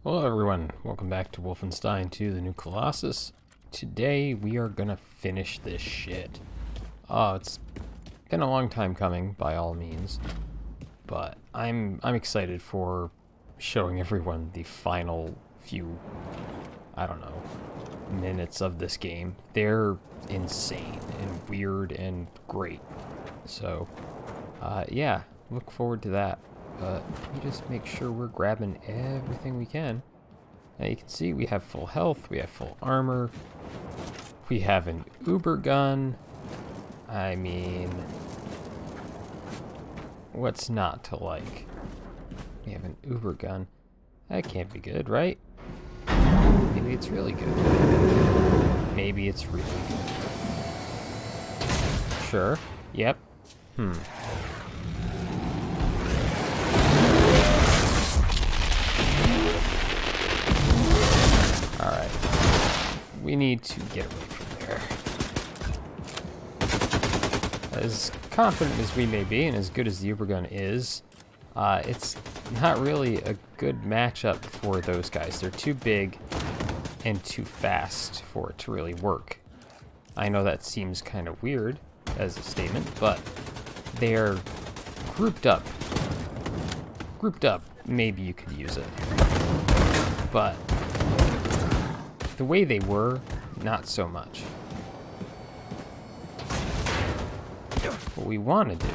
Hello everyone, welcome back to Wolfenstein 2, the new Colossus. Today we are gonna finish this shit. It's been a long time coming, by all means, but I'm excited for showing everyone the final few, I don't know, minutes of this game. They're insane and weird and great. So, yeah, look forward to that. But we just make sure we're grabbing everything we can. Now you can see we have full health, we have full armor, we have an Uber gun. I mean, what's not to like? We have an Uber gun. That can't be good, right? Maybe it's really good. Maybe it's really good. Sure. Yep. Alright. We need to get away from there. As confident as we may be, and as good as the Uber gun is, it's not really a good matchup for those guys. They're too big and too fast for it to really work. I know that seems kind of weird as a statement, but they're grouped up. Grouped up, maybe you could use it. But the way they were, not so much. What we want to do,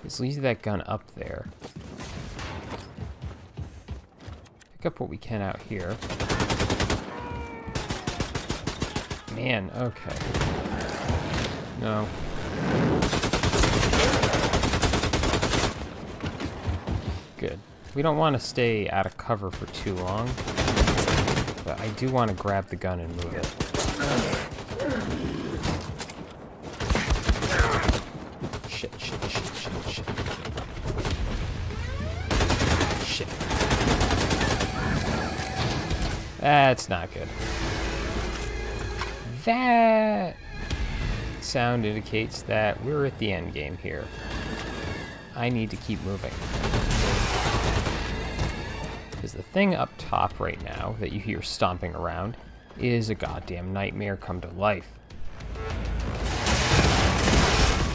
is leave that gun up there. Pick up what we can out here. Man, okay. No. Good. We don't want to stay out of cover for too long. But I do want to grab the gun and move it. Shit. Shit. That's not good. That sound indicates that we're at the end game here. I need to keep moving. Because the thing up top right now that you hear stomping around is a goddamn nightmare come to life.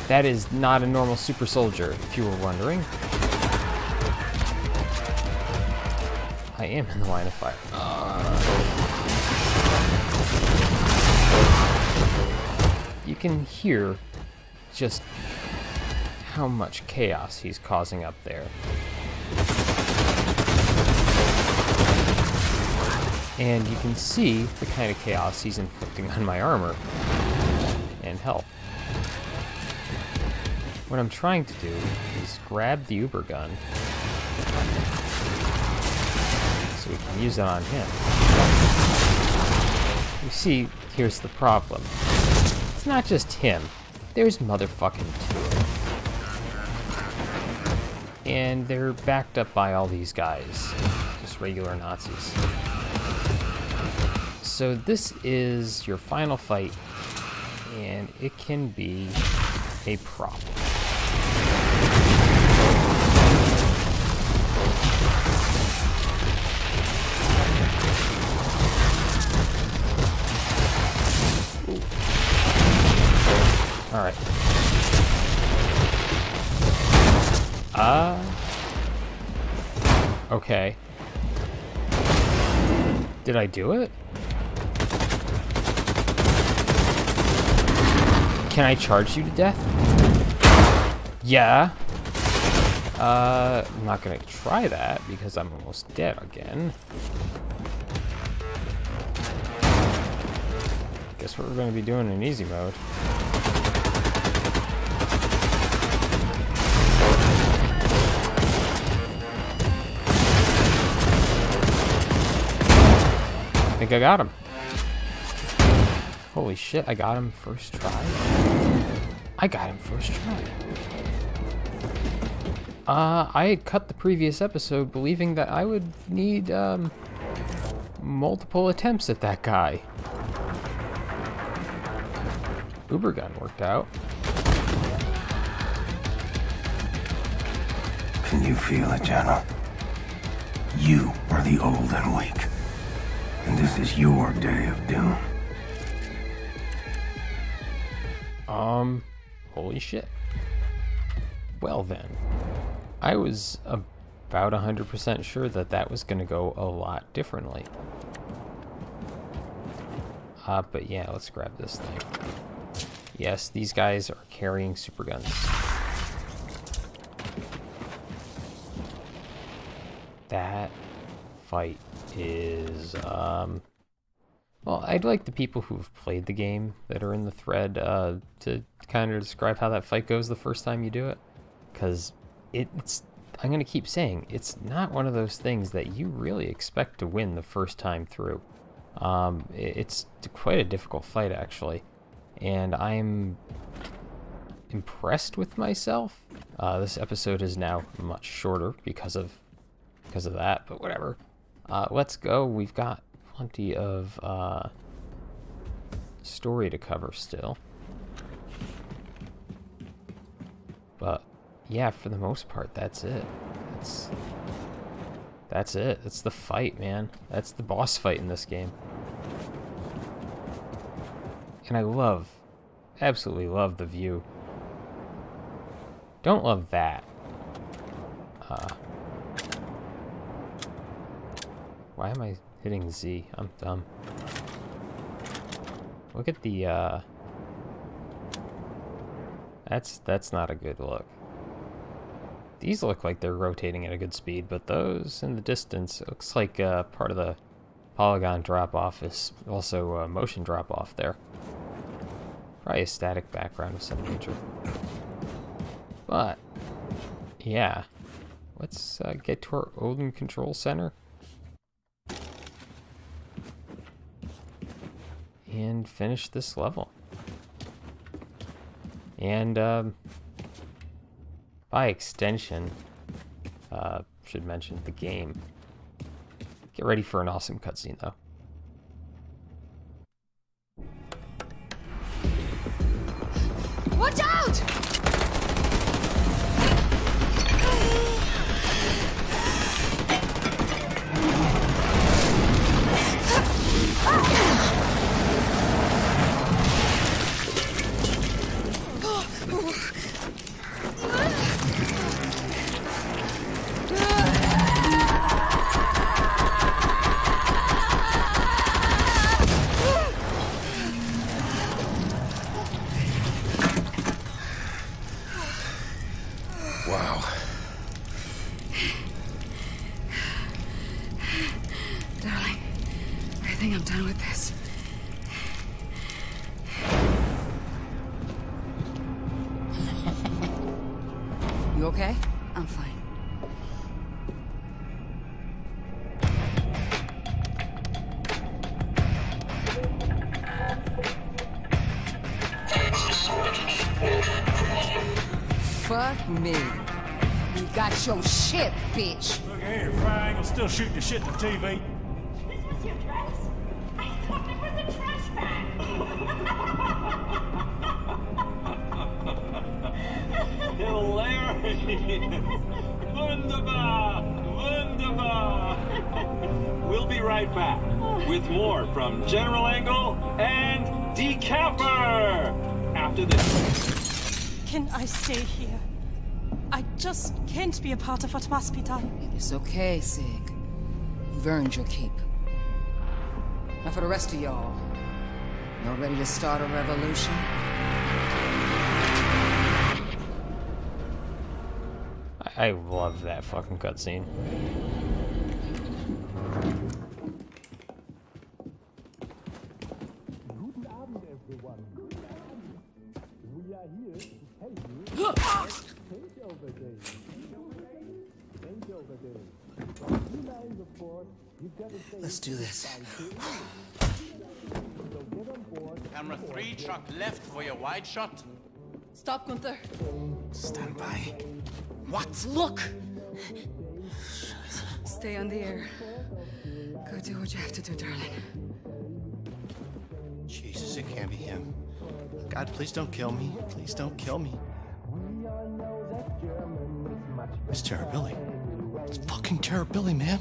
That is not a normal super soldier, if you were wondering. I am in the line of fire. You can hear just how much chaos he's causing up there. And you can see the kind of chaos he's inflicting on my armor and health. What I'm trying to do is grab the Uber gun so we can use it on him. You see, here's the problem. It's not just him. There's motherfucking two. And they're backed up by all these guys. Just regular Nazis. So this is your final fight, and it can be a problem. All right. Okay. Did I do it? Can I charge you to death? Yeah. I'm not gonna try that because I'm almost dead again. Guess what we're gonna be doing in easy mode. I think I got him. Holy shit, I got him first try. I got him first try. I had cut the previous episode believing that I would need, multiple attempts at that guy. Uber gun worked out. Can you feel it, General? You are the old and weak. And this is your day of doom. Holy shit. Well then, I was about 100% sure that that was going to go a lot differently. But yeah, let's grab this thing. Yes, these guys are carrying super guns. That fight is, well, I'd like the people who've played the game that are in the thread to kind of describe how that fight goes the first time you do it. Because it's, I'm going to keep saying, it's not one of those things that you really expect to win the first time through. It's quite a difficult fight, actually. And I'm impressed with myself. This episode is now much shorter because of that, but whatever. Let's go. We've got plenty of story to cover still. But yeah, for the most part, that's it. That's it. That's the fight, man. That's the boss fight in this game. And I absolutely love the view. Don't love that. Why am I hitting Z? I'm dumb. Look at the, that's not a good look. These look like they're rotating at a good speed, but those in the distance, it looks like part of the polygon drop-off is also motion drop-off there. Probably a static background of some nature. But, yeah. Let's get to our Odin Control Center. And finish this level. And, by extension, should mention the game. Get ready for an awesome cutscene, though. Watch out! Wow. Darling, I think I'm done with this. You okay? I'm fine. Fuck me. You got your shit, bitch. Look here, Frank. I'm still shooting the shit to TV. This was your dress? I thought it was a trash bag. Hilarious! Wunderbar! Wunderbar! We'll be right back with more from General Angle and Decapper after this. Can I stay here? I just can't be a part of what must be done. It's okay, Sig. You've earned your keep. Now for the rest of y'all. Y'all ready to start a revolution? I love that fucking cutscene. Let's do this. Camera 3, truck left for your wide shot. Stop, Gunther. Stand by. What? Look! Stay on the air. Go do what you have to do, darling. Jesus, it can't be him. God, please don't kill me. Please don't kill me. It's Terror Billy. It's fucking Terror Billy, man.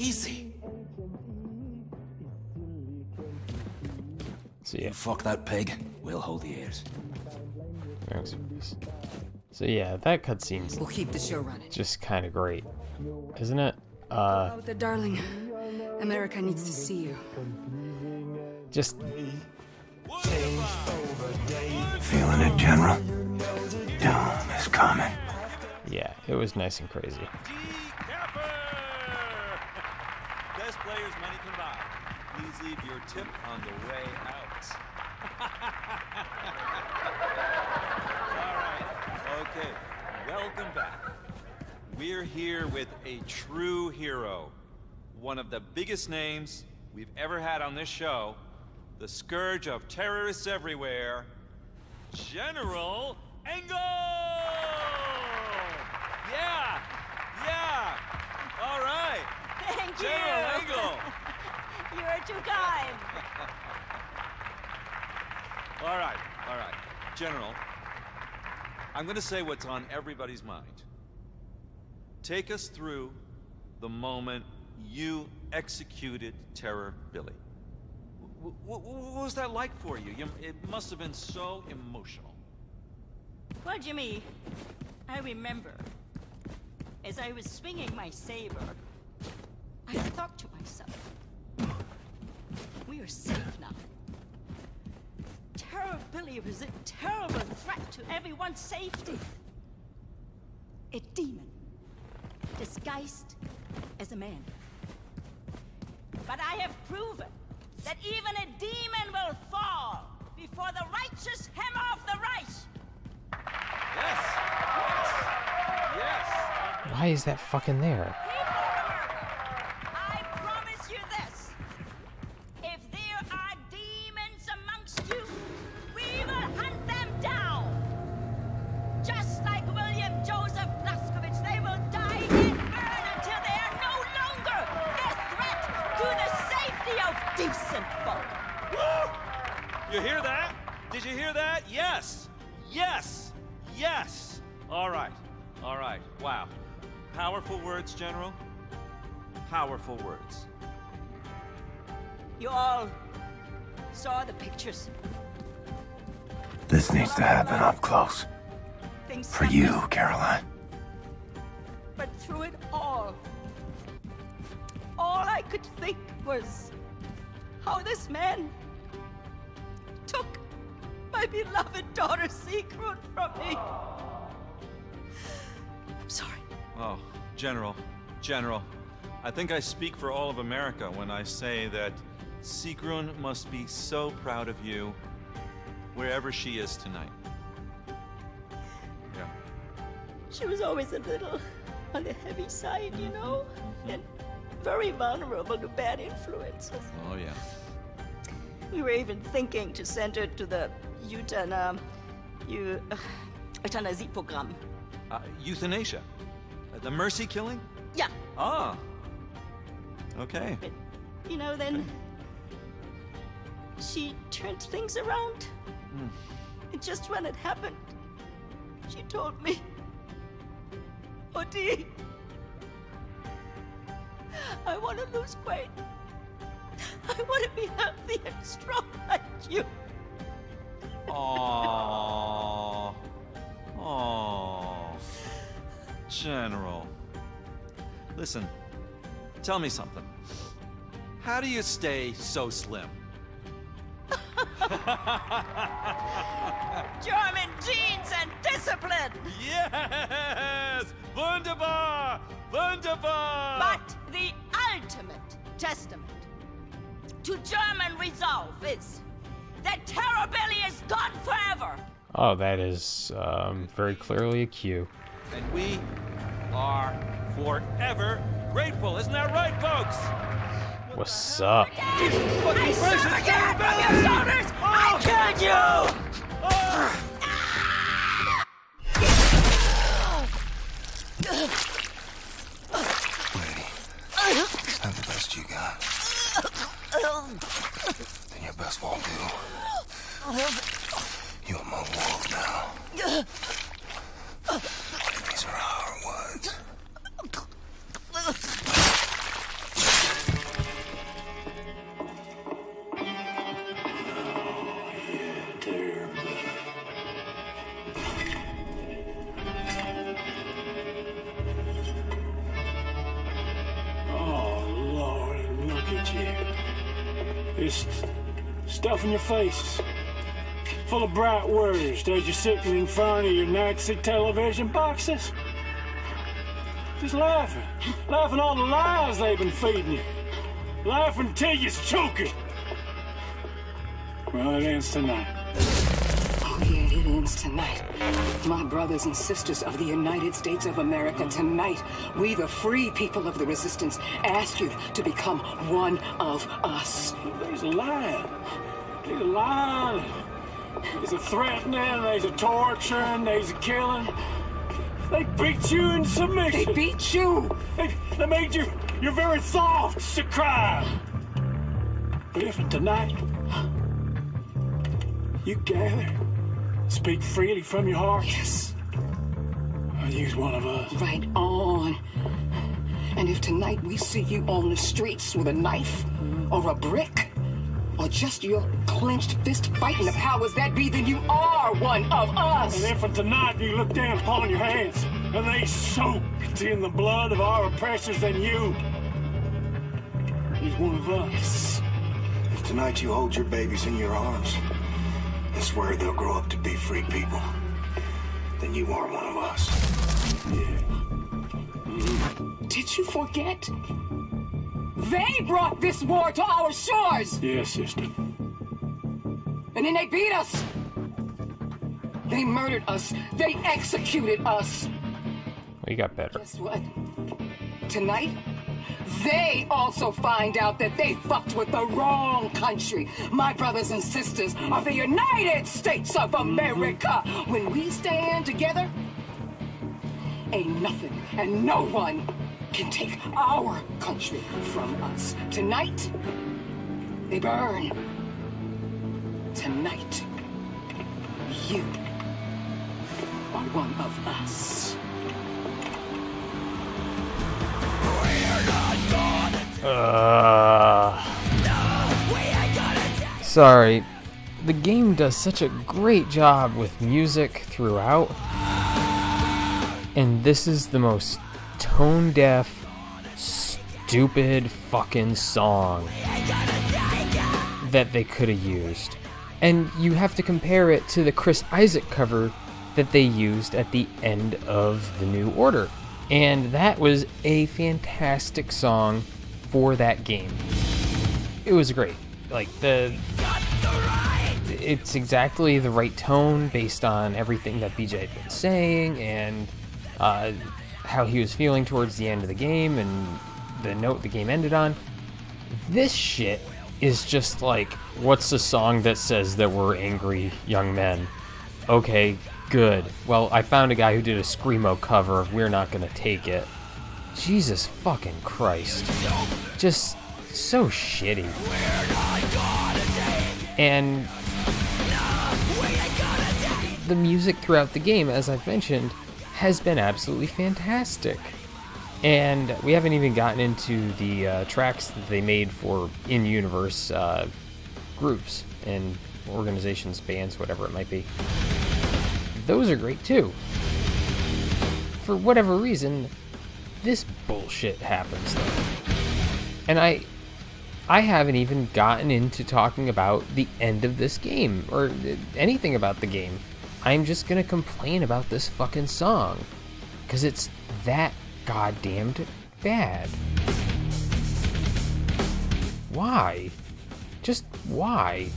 Easy. So yeah. Fuck that pig. We'll hold the ears. So yeah, that cutscene's We'll keep the show running. just kind of great, isn't it? Oh, the darling. America needs to see you. Just Feeling it, General? Doom is coming. yeah, it was nice and crazy. Best players money can buy. Please leave your tip on the way out. All right. Okay. Welcome back. We're here with a true hero. One of the biggest names we've ever had on this show. The scourge of terrorists everywhere. General Engel! Yeah! Yeah! All right. Thank you. General Engel! You're too kind. All right. General, I'm going to say what's on everybody's mind. Take us through the moment you executed Terror Billy. What was that like for you? It must have been so emotional. Well, Jimmy, I remember, as I was swinging my saber, I thought to myself, we are safe now. Terror Billy was a terrible threat to everyone's safety. A demon, disguised as a man. But I have proven that even a demon will fall before the righteous hammer of the Reich. Yes. Why is that fucking there? People of America, I promise you this. If there are demons amongst you, we will hunt them down. Just like William Joseph Blaskowitz, they will die and burn until they are no longer a threat to the safety of decent folk. Woo! You hear that? Did you hear that? Yes. All right. Wow. Powerful words, General. Powerful words. You all saw the pictures. This needs to happen up close. Things For you, happened. Caroline. But through it all I could think was how this man took my beloved daughter Sigrun from me. I'm sorry. Oh, General, I think I speak for all of America when I say that Sigrun must be so proud of you wherever she is tonight. Yeah. She was always a little on the heavy side, you know, and very vulnerable to bad influences. Oh, yeah. We were even thinking to send her to the Euthanasie-Programm. Euthanasia? The mercy killing? Yeah, Ah. Okay. but, you know, then she turned things around. And just when it happened, she told me, Odie, I want to lose weight. I want to be healthy and strong like you. Aww. General. Listen, tell me something. How do you stay so slim? German genes and discipline. Yes! Wunderbar! Wunderbar! But the ultimate testament to German resolve is that Terror Billy is gone forever. Oh, that is very clearly a cue. And we are forever grateful. Isn't that right, folks? What's up? I serve again from your shoulders. I killed you. Lady, have the best you got. Then your best won't do. You're my world now. These are our words. Just stuffing your faces. Full of bright words as you're sitting in front of your Nazi television boxes. Just laughing. Laughing all the lies they've been feeding you. Laughing till you're choking. Well, it ends tonight. Oh, yeah, it ends tonight. My brothers and sisters of the United States of America, tonight, we, the free people of the Resistance, ask you to become one of us. There's a lying. There's a lying. There's a threatening, there's a torturing, there's a killing. They beat you in submission. They beat you. They made your very thoughts a crime. But if tonight you gather, speak freely from your heart. Yes. I'll use one of us. Right on. And if tonight we see you on the streets with a knife or a brick, or just your clenched fist fighting the powers that be, then you are one of us. And if tonight you look down upon your hands and they soaked in the blood of our oppressors, then you is one of us. If tonight you hold your babies in your arms and swear they'll grow up to be free people, then you are one of us. Yeah. Did you forget? They brought this war to our shores! Yes, sister. And then they beat us! They murdered us! They executed us! We got better. Guess what? Tonight, they also find out that they fucked with the wrong country. My brothers and sisters of the United States of America. When we stand together, ain't nothing and no one can take our country from us. Tonight, they burn. Tonight, you are one of us. Sorry. The game does such a great job with music throughout. And this is the most tone-deaf, stupid fucking song that they could have used. And you have to compare it to the Chris Isaac cover that they used at the end of The New Order. And that was a fantastic song for that game. It was great. Like, it's exactly the right tone based on everything that BJ had been saying and how he was feeling towards the end of the game and the note the game ended on. This shit is just like, what's the song that says that we're angry young men? Okay, good. Well, I found a guy who did a Screamo cover of We're Not Gonna Take It. Jesus fucking Christ. Just so shitty. And the music throughout the game, as I've mentioned, has been absolutely fantastic. And we haven't even gotten into the tracks that they made for in-universe groups and organizations, bands, whatever it might be. Those are great too. For whatever reason, this bullshit happens though. And I haven't even gotten into talking about the end of this game, or anything about the game. I'm just gonna complain about this fucking song, because it's that goddamned bad. Why? Just why?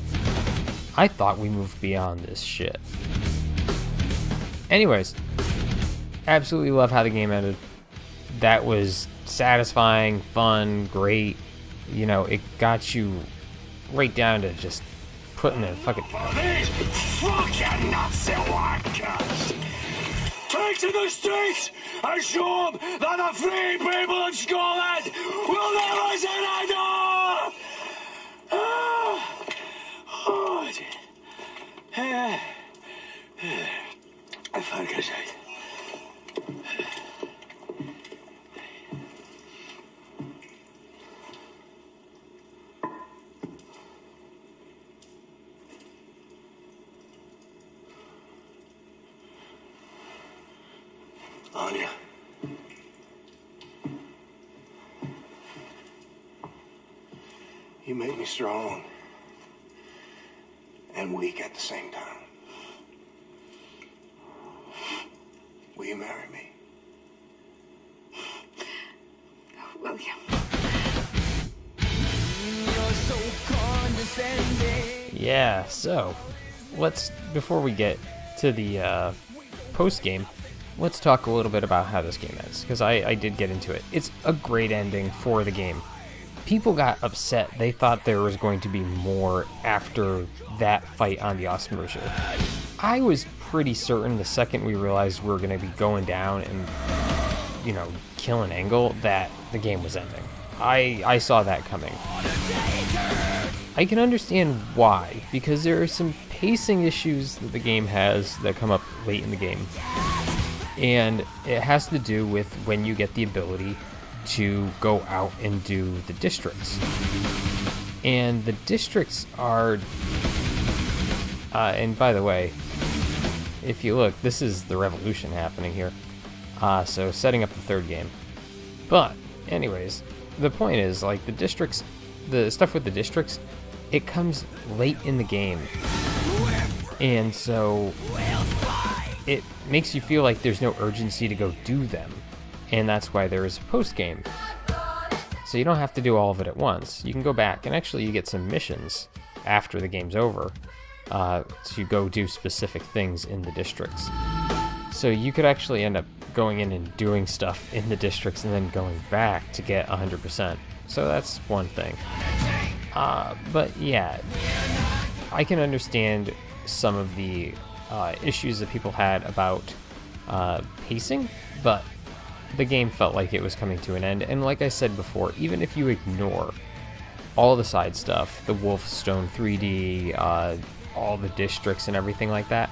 I thought we moved beyond this shit. Anyways, absolutely love how the game ended. That was satisfying, fun, great. You know, it got you right down to just putting the fucking... These fucking Nazi workers! Take to the streets and show them that the free people of Scotland will never say no! Oh, dear. I think it's right. Anya. You make me strong. weak at the same time. Will you marry me? William. Yeah, so before we get to the post game, let's talk a little bit about how this game ends, because I did get into it. It's a great ending for the game. People got upset. They thought there was going to be more after that fight on the Osmerger. I was pretty certain the second we realized we were going to be going down and, you know, killing Engel, that the game was ending. I saw that coming. I can understand why, because there are some pacing issues that the game has that come up late in the game. And it has to do with when you get the ability to go out and do the districts. And the districts are... and by the way, if you look, this is the revolution happening here. So setting up the third game. But, anyways, the point is, like, the districts, the stuff with the districts, it comes late in the game. And so it makes you feel like there's no urgency to go do them. And that's why there is a post-game. So you don't have to do all of it at once. You can go back, and actually you get some missions after the game's over to go do specific things in the districts. So you could actually end up going in and doing stuff in the districts and then going back to get 100%. So that's one thing. But yeah, I can understand some of the issues that people had about pacing, but the game felt like it was coming to an end. And like I said before, even if you ignore all the side stuff, the Wolfstone 3D, all the districts and everything like that,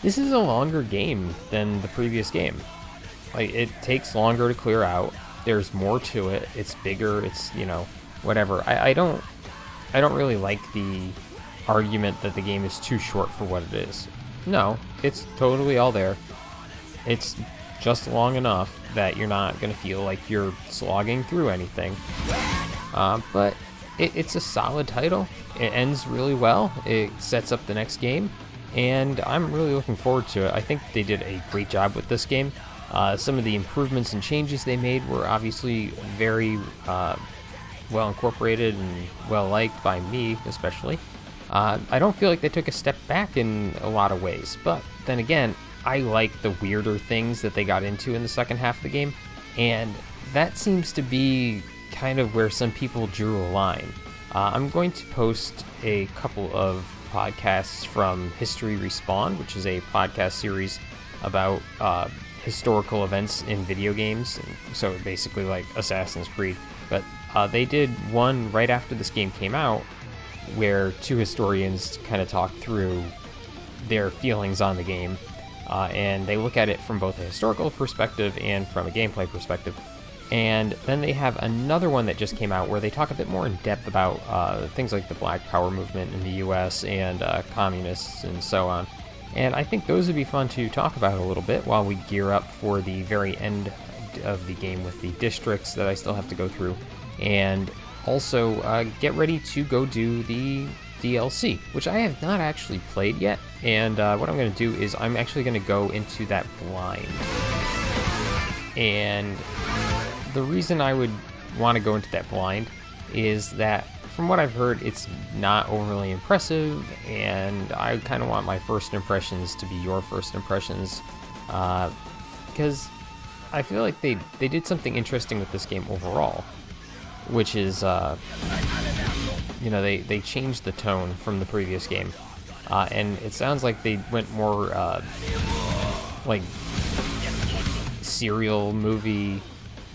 this is a longer game than the previous game. Like, it takes longer to clear out. There's more to it. It's bigger. It's, you know, whatever. I don't really like the argument that the game is too short for what it is. No, it's totally all there. It's just long enough that you're not going to feel like you're slogging through anything. But it's a solid title. It ends really well. It sets up the next game, and I'm really looking forward to it. I think they did a great job with this game. Some of the improvements and changes they made were obviously very well incorporated and well liked by me, especially. I don't feel like they took a step back in a lot of ways, but then again, I like the weirder things that they got into in the second half of the game, and that seems to be kind of where some people drew a line. I'm going to post a couple of podcasts from History Respawn, which is a podcast series about historical events in video games, so basically like Assassin's Creed. But they did one right after this game came out, where two historians kind of talk through their feelings on the game, and they look at it from both a historical perspective and from a gameplay perspective. And then they have another one that just came out where they talk a bit more in depth about things like the Black Power movement in the US and communists and so on. And I think those would be fun to talk about a little bit while we gear up for the very end of the game with the districts that I still have to go through. And also get ready to go do the DLC, which I have not actually played yet. And what I'm going to do is I'm actually going to go into that blind. And the reason I would want to go into that blind is that, from what I've heard, it's not overly impressive, and I kind of want my first impressions to be your first impressions, because I feel like they did something interesting with this game overall, which is, you know, they changed the tone from the previous game, and it sounds like they went more, like, serial movie,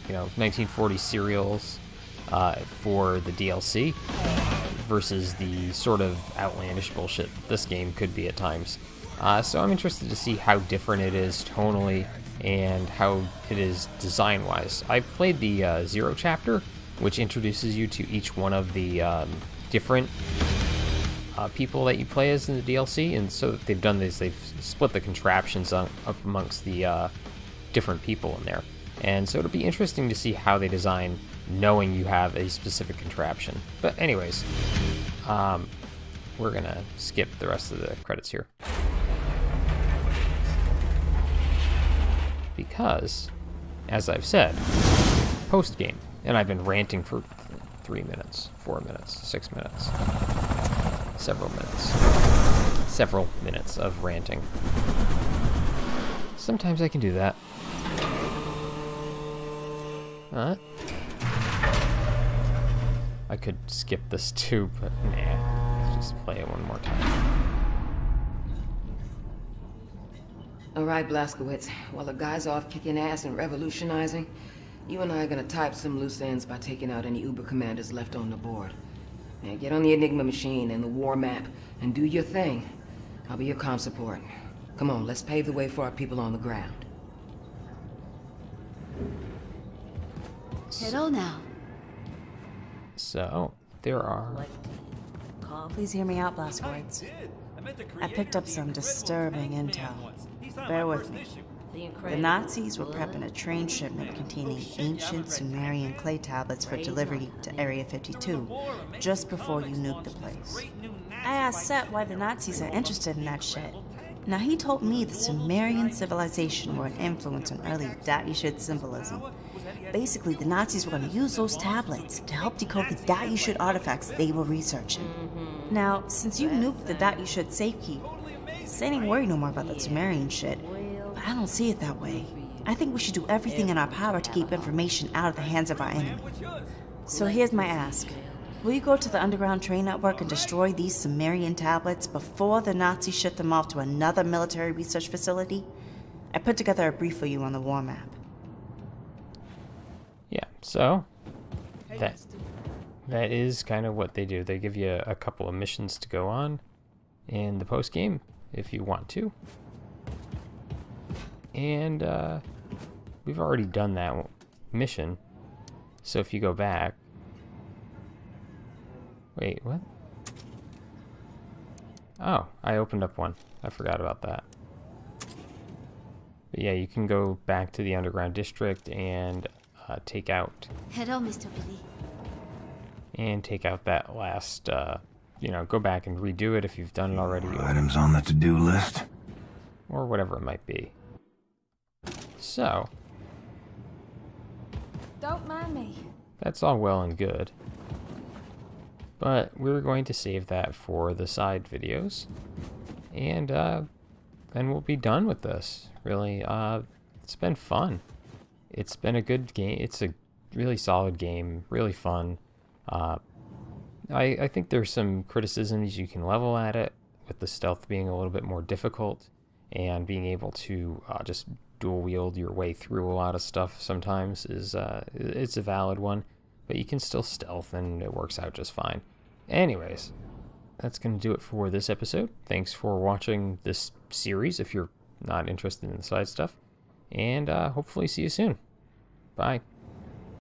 you know, 1940 serials for the DLC versus the sort of outlandish bullshit this game could be at times. So I'm interested to see how different it is tonally and how it is design-wise. I've played the Zero chapter, which introduces you to each one of the different people that you play as in the DLC, and so what they've done is they've split the contraptions up amongst the different people in there. And so it'll be interesting to see how they design knowing you have a specific contraption. But anyways, we're gonna skip the rest of the credits here. Because, as I've said, post-game, and I've been ranting for 3 minutes, 4 minutes, 6 minutes, several minutes of ranting. Sometimes I can do that. I could skip this too, but nah. Let's just play it one more time. All right, Blazkowicz. While the guy's off kicking ass and revolutionizing, you and I are gonna tie up some loose ends by taking out any Uber commanders left on the board. Now get on the Enigma machine and the war map and do your thing. I'll be your comm support. Come on, let's pave the way for our people on the ground. Head on now. So, there are... Please hear me out, Blazkowicz. I picked up some disturbing intel. Bear with me. The Nazis were prepping a train shipment containing ancient Sumerian clay tablets for delivery to Area 52, just before you nuked the place. I asked Set why the Nazis are interested in that shit. Now he told me the Sumerian civilization were an influence on early Da'Yishid symbolism. Basically, the Nazis were going to use those tablets to help decode the Da'Yishid artifacts they were researching. Now, since you nuked the Da'Yishid safekeep, Set ain't worried no more about that Sumerian shit. But I don't see it that way. I think we should do everything in our power to keep information out of the hands of our enemy. So here's my ask. Will you go to the underground train network and destroy these Sumerian tablets before the Nazis ship them off to another military research facility? I put together a brief for you on the war map. Yeah, so that is kind of what they do. They give you a couple of missions to go on in the post-game if you want to. And we've already done that mission. So if you go back... Wait, what? Oh, I opened up one. I forgot about that. But yeah, you can go back to the underground district and take out... Hello, Mr. Billy. And take out that last, you know, go back and redo it if you've done it already. Items on the to-do list. Or whatever it might be. So... Don't mind me. That's all well and good. But we're going to save that for the side videos. And then we'll be done with this. Really, it's been fun. It's been a good game. It's a really solid game, really fun. I think there's some criticisms you can level at it, with the stealth being a little bit more difficult, and being able to just dual wield your way through a lot of stuff sometimes is it's a valid one. But you can still stealth and it works out just fine. Anyways, that's going to do it for this episode. Thanks for watching this series if you're not interested in the side stuff. And hopefully see you soon. Bye.